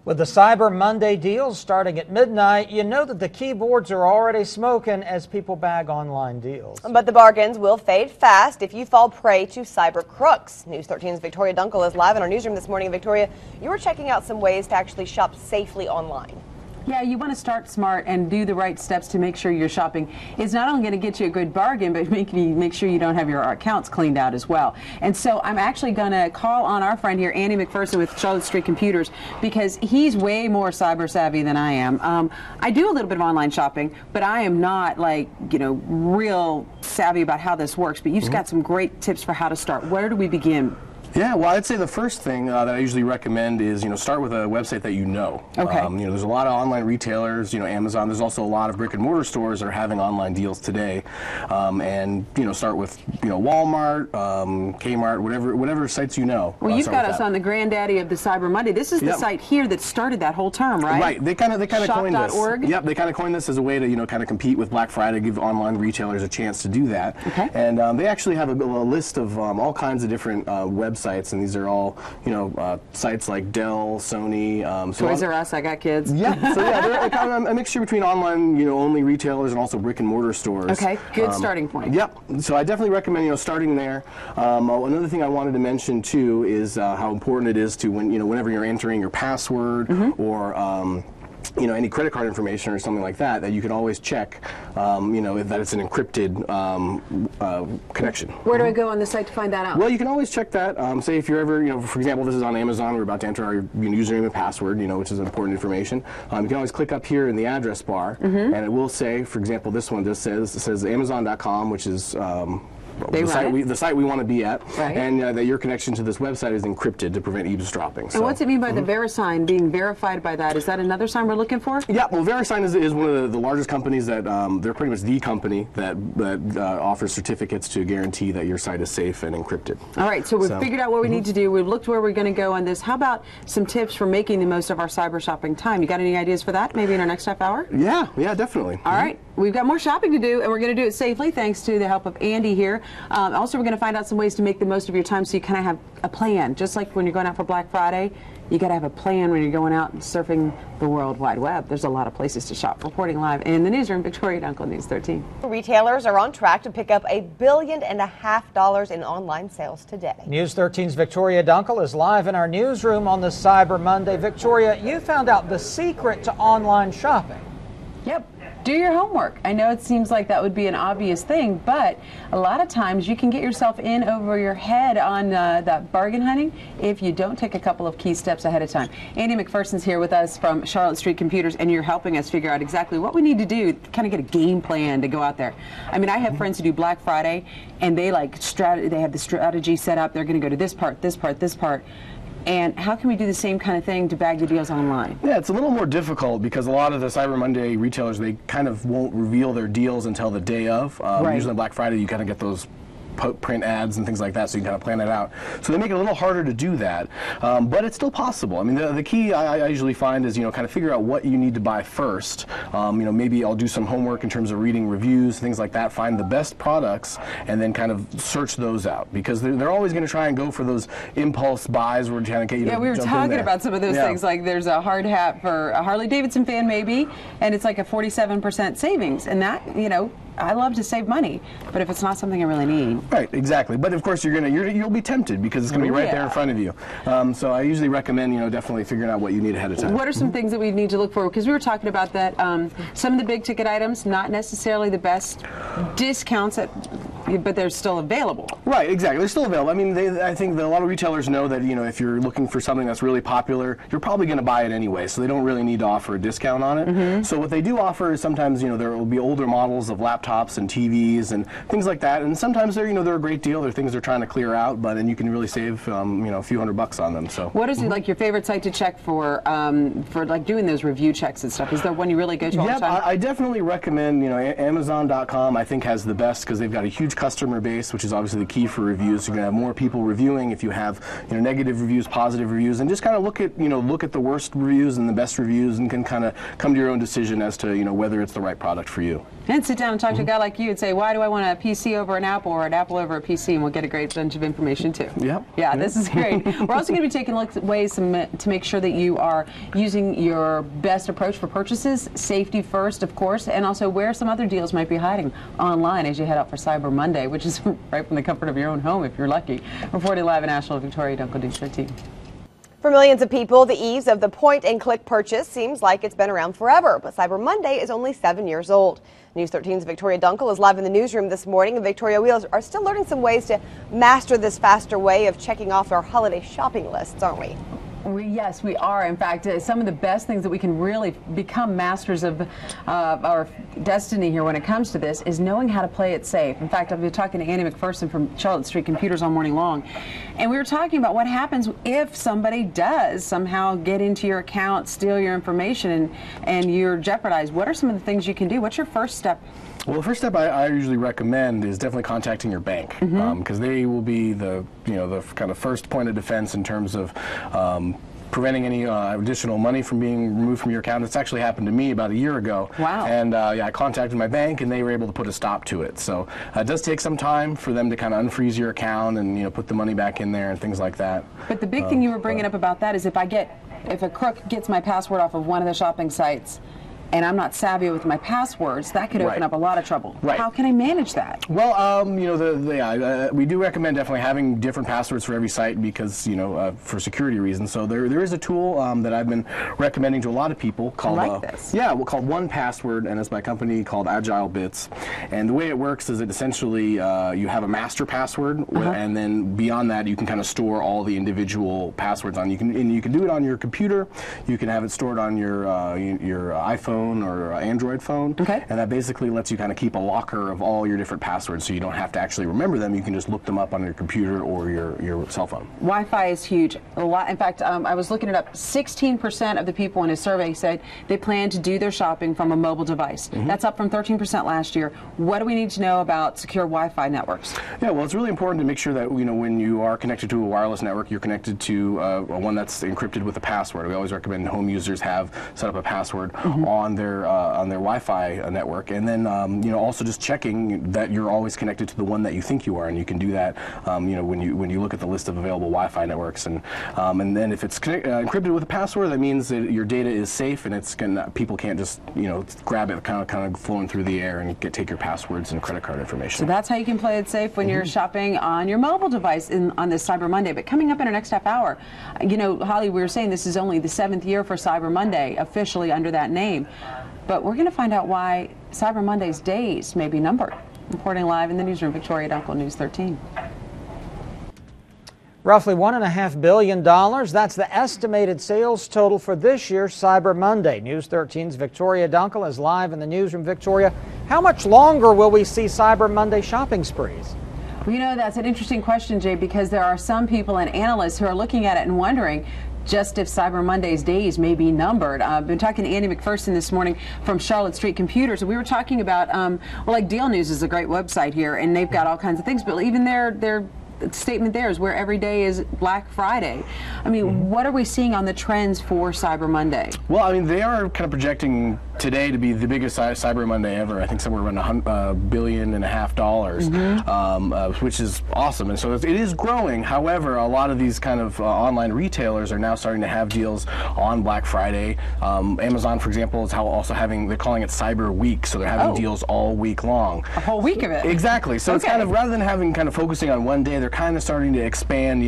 With the Cyber Monday deals starting at midnight, you know that the keyboards are already smoking as people bag online deals. But the bargains will fade fast if you fall prey to cyber crooks. News 13's Victoria Dunkel is live in our newsroom this morning. Victoria, you were checking out some ways to actually shop safely online. Yeah, you want to start smart and do the right steps to make sure your shopping is not only going to get you a good bargain, but make sure you don't have your accounts cleaned out as well. And so I'm actually going to call on our friend here, Andy McPherson with Charlotte Street Computers, because he's way more cyber savvy than I am. I do a little bit of online shopping, but I am not like, real savvy about how this works. But you've got some great tips for how to start. Where do we begin? Yeah, well, I'd say the first thing that I usually recommend is, start with a website that you know. Okay. There's a lot of online retailers, Amazon. There's also a lot of brick and mortar stores that are having online deals today. And, start with, Walmart, Kmart, whatever sites you know. Well, you've got us on the granddaddy of the Cyber Monday. This is the site here that started that whole term, right? Right. They kind of coined this. Shop.org? Yep. They kind of coined this as a way to, kind of compete with Black Friday, give online retailers a chance to do that. Okay. And they actually have a list of all kinds of different websites, and these are all, sites like Dell, Sony. Toys R Us, I got kids. Yeah, so yeah, they're kind of a mixture between online, only retailers and also brick and mortar stores. Okay, good starting point. Yep, so I definitely recommend, starting there. Another thing I wanted to mention too is how important it is to whenever you're entering your password or any credit card information or something like that, that you can always check, that it's an encrypted connection. Where do I go on the site to find that out? Well, you can always check that. Say if you're ever, for example, this is on Amazon, we're about to enter our username and password, which is important information. You can always click up here in the address bar, and it will say, for example, this one just says Amazon.com, which is the site we want to be at, and that your connection to this website is encrypted to prevent eavesdropping. And what's it mean by the VeriSign being verified by that? Is that another sign we're looking for? Yeah, well, VeriSign is one of the largest companies that they're pretty much the company that offers certificates to guarantee that your site is safe and encrypted. All right, so we've figured out what we need to do. We've looked where we're going to go on this. How about some tips for making the most of our cyber shopping time? You got any ideas for that? Maybe in our next half hour? Yeah, definitely. All right, we've got more shopping to do, and we're going to do it safely thanks to the help of Andy here. Also, we're going to find out some ways to make the most of your time so you kind of have a plan. Just like when you're going out for Black Friday, you got to have a plan when you're going out and surfing the World Wide Web. There's a lot of places to shop. Reporting live in the newsroom, Victoria Dunkel, News 13. Retailers are on track to pick up $1.5 billion in online sales today. News 13's Victoria Dunkel is live in our newsroom on the Cyber Monday. Victoria, you found out the secret to online shopping. Yep. Do your homework. I know it seems like that would be an obvious thing, but a lot of times you can get yourself in over your head on that bargain hunting if you don't take a couple of key steps ahead of time. Andy McPherson's here with us from Charlotte Street Computers, and you're helping us figure out exactly what we need to do, kind of get a game plan to go out there. I mean, I have friends who do Black Friday, and they they have the strategy set up. They're going to go to this part, this part, this part. And how can we do the same kind of thing to bag the deals online? Yeah, it's a little more difficult because a lot of the Cyber Monday retailers, they kind of won't reveal their deals until the day of. Usually on Black Friday, you kind of get those print ads and things like that, so you can kind of plan it out. So they make it a little harder to do that, but it's still possible. I mean, the key I usually find is, kind of figure out what you need to buy first. Maybe I'll do some homework in terms of reading reviews, things like that, find the best products, and then kind of search those out, because they're always going to try and go for those impulse buys where trying to get you to we were talking about some of those things, like there's a hard hat for a Harley Davidson fan maybe, and it's like a 47% savings, and that, I love to save money, but if it's not something I really need. Right, exactly. But of course you'll be tempted because it's going to be right there in front of you. So I usually recommend, definitely figuring out what you need ahead of time. What are some things that we need to look for? Because we were talking about that some of the big ticket items, not necessarily the best discounts, but they're still available. Right, exactly. They're still available. I mean, I think that a lot of retailers know that, if you're looking for something that's really popular, you're probably going to buy it anyway, so they don't really need to offer a discount on it. So what they do offer is sometimes, there will be older models of laptops and TVs and things like that, and sometimes they're a great deal. They're things they're trying to clear out, but then you can really save a few $100 on them. So what is like your favorite site to check for like doing those review checks and stuff? Is there one you really go to all the time? I definitely recommend Amazon.com. I think has the best because they've got a huge customer base, which is obviously the key for reviews. You're going to have more people reviewing if you have negative reviews, positive reviews, and just kind of look at the worst reviews and the best reviews, and can kind of come to your own decision as to whether it's the right product for you. And sit down and talk to a guy like you and say, why do I want a PC over an Apple or an Apple over a PC? And we'll get a great bunch of information too. Yep. Yeah, this is great. We're also going to be taking a look at ways to make sure that you are using your best approach for purchases, safety first, of course, and also where some other deals might be hiding online as you head out for Cyber Monday, which is right from the comfort of your own home if you're lucky. Reporting live in Asheville, Victoria Dunkel, News 13. For millions of people, the ease of the point-and-click purchase seems like it's been around forever, but Cyber Monday is only 7 years old. News 13's Victoria Dunkel is live in the newsroom this morning, and Victoria, we are still learning some ways to master this faster way of checking off our holiday shopping lists, aren't we? Yes, we are. In fact, some of the best things that we can really become masters of our destiny here when it comes to this is knowing how to play it safe. In fact, I've been talking to Andy McPherson from Charlotte Street Computers all morning long, and we were talking about what happens if somebody does somehow get into your account, steal your information, and you're jeopardized. What are some of the things you can do? What's your first step? Well, the first step I usually recommend is definitely contacting your bank, because they will be the the kind of first point of defense in terms of preventing any additional money from being removed from your account. It's actually happened to me about a year ago. Wow. And yeah, I contacted my bank, and they were able to put a stop to it. So it does take some time for them to kind of unfreeze your account and put the money back in there and things like that. But the big thing you were bringing up about that is if a crook gets my password off of one of the shopping sites, and I'm not savvy with my passwords, that could open up a lot of trouble. Right. How can I manage that? Well, we do recommend definitely having different passwords for every site because, for security reasons. So there is a tool that I've been recommending to a lot of people called called 1Password, and it's by a company called Agile Bits. And the way it works is it essentially you have a master password, and then beyond that you can kind of store all the individual passwords on. You can do it on your computer. You can have it stored on your iPhone or Android phone, and that basically lets you kind of keep a locker of all your different passwords, so you don't have to actually remember them. You can just look them up on your computer or your cell phone. Wi-Fi is huge. A lot. In fact, I was looking it up. 16% of the people in a survey said they plan to do their shopping from a mobile device. That's up from 13% last year. What do we need to know about secure Wi-Fi networks? Yeah, well, it's really important to make sure that when you are connected to a wireless network, you're connected to one that's encrypted with a password. We always recommend home users have set up a password on their Wi-Fi network, and then also just checking that you're always connected to the one that you think you are, and you can do that when you look at the list of available Wi-Fi networks, and then if it's encrypted with a password, that means that your data is safe, and people can't just grab it kind of flowing through the air and take your passwords and credit card information. So that's how you can play it safe when you're shopping on your mobile device on this Cyber Monday. But coming up in our next half hour, Holly, we were saying this is only the 7th year for Cyber Monday, officially under that name. But we're going to find out why Cyber Monday's days may be numbered. Reporting live in the newsroom, Victoria Dunkel, News 13. Roughly $1.5 billion. That's the estimated sales total for this year's Cyber Monday. News 13's Victoria Dunkel is live in the newsroom. Victoria, how much longer will we see Cyber Monday shopping sprees? Well, that's an interesting question, Jay, because there are some people and analysts who are looking at it and wondering just if Cyber Monday's days may be numbered. I've been talking to Andy McPherson this morning from Charlotte Street Computers, and we were talking about, like Deal News is a great website here, and they've got all kinds of things, but even their statement there is where every day is Black Friday. I mean, what are we seeing on the trends for Cyber Monday? Well, I mean, they are kind of projecting today to be the biggest Cyber Monday ever. I think somewhere around $1.5 billion, which is awesome. And so it is growing. However, a lot of these kind of online retailers are now starting to have deals on Black Friday. Amazon, for example, is also having, they're calling it Cyber Week, so they're having deals all week long. A whole week of it? Exactly. So it's kind of, rather than having kind of focusing on one day, they're kind of starting to expand,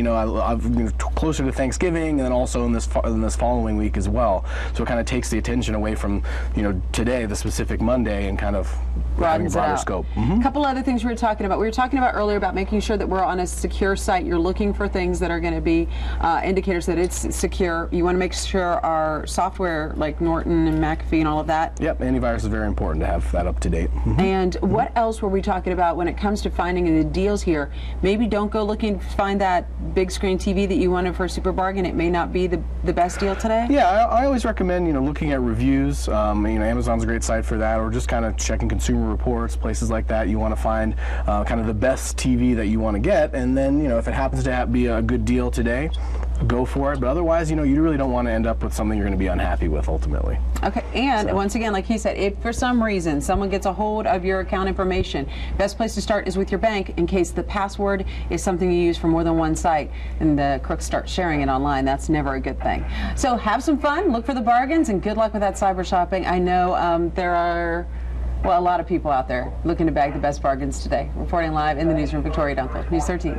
closer to Thanksgiving, and then also in this following week as well. So it kind of takes the attention away from today, the specific Monday, and kind of having a broader scope. A couple other things we were talking about. We were talking about earlier about making sure that we're on a secure site. You're looking for things that are going to be indicators that it's secure. You want to make sure our software, like Norton and McAfee and all of that. Yep, antivirus is very important to have that up to date. And what else were we talking about when it comes to finding the deals here? Maybe don't go looking to find that big screen TV that you wanted for a super bargain. It may not be the best deal today. Yeah, I always recommend looking at reviews. Amazon's a great site for that, or just kind of checking consumer reports, places like that. You want to find kind of the best TV that you want to get, and then if it happens to be a good deal today, go for it. But otherwise, you really don't want to end up with something you're going to be unhappy with ultimately. Okay, and once again, like he said, if for some reason someone gets a hold of your account information, best place to start is with your bank in case the password is something you use for more than one site and the crooks start sharing it online. That's never a good thing. So have some fun, look for the bargains, and good luck with that cyber shopping. I know there are, well, a lot of people out there looking to bag the best bargains today. Reporting live in the newsroom, Victoria Dunkel, News 13.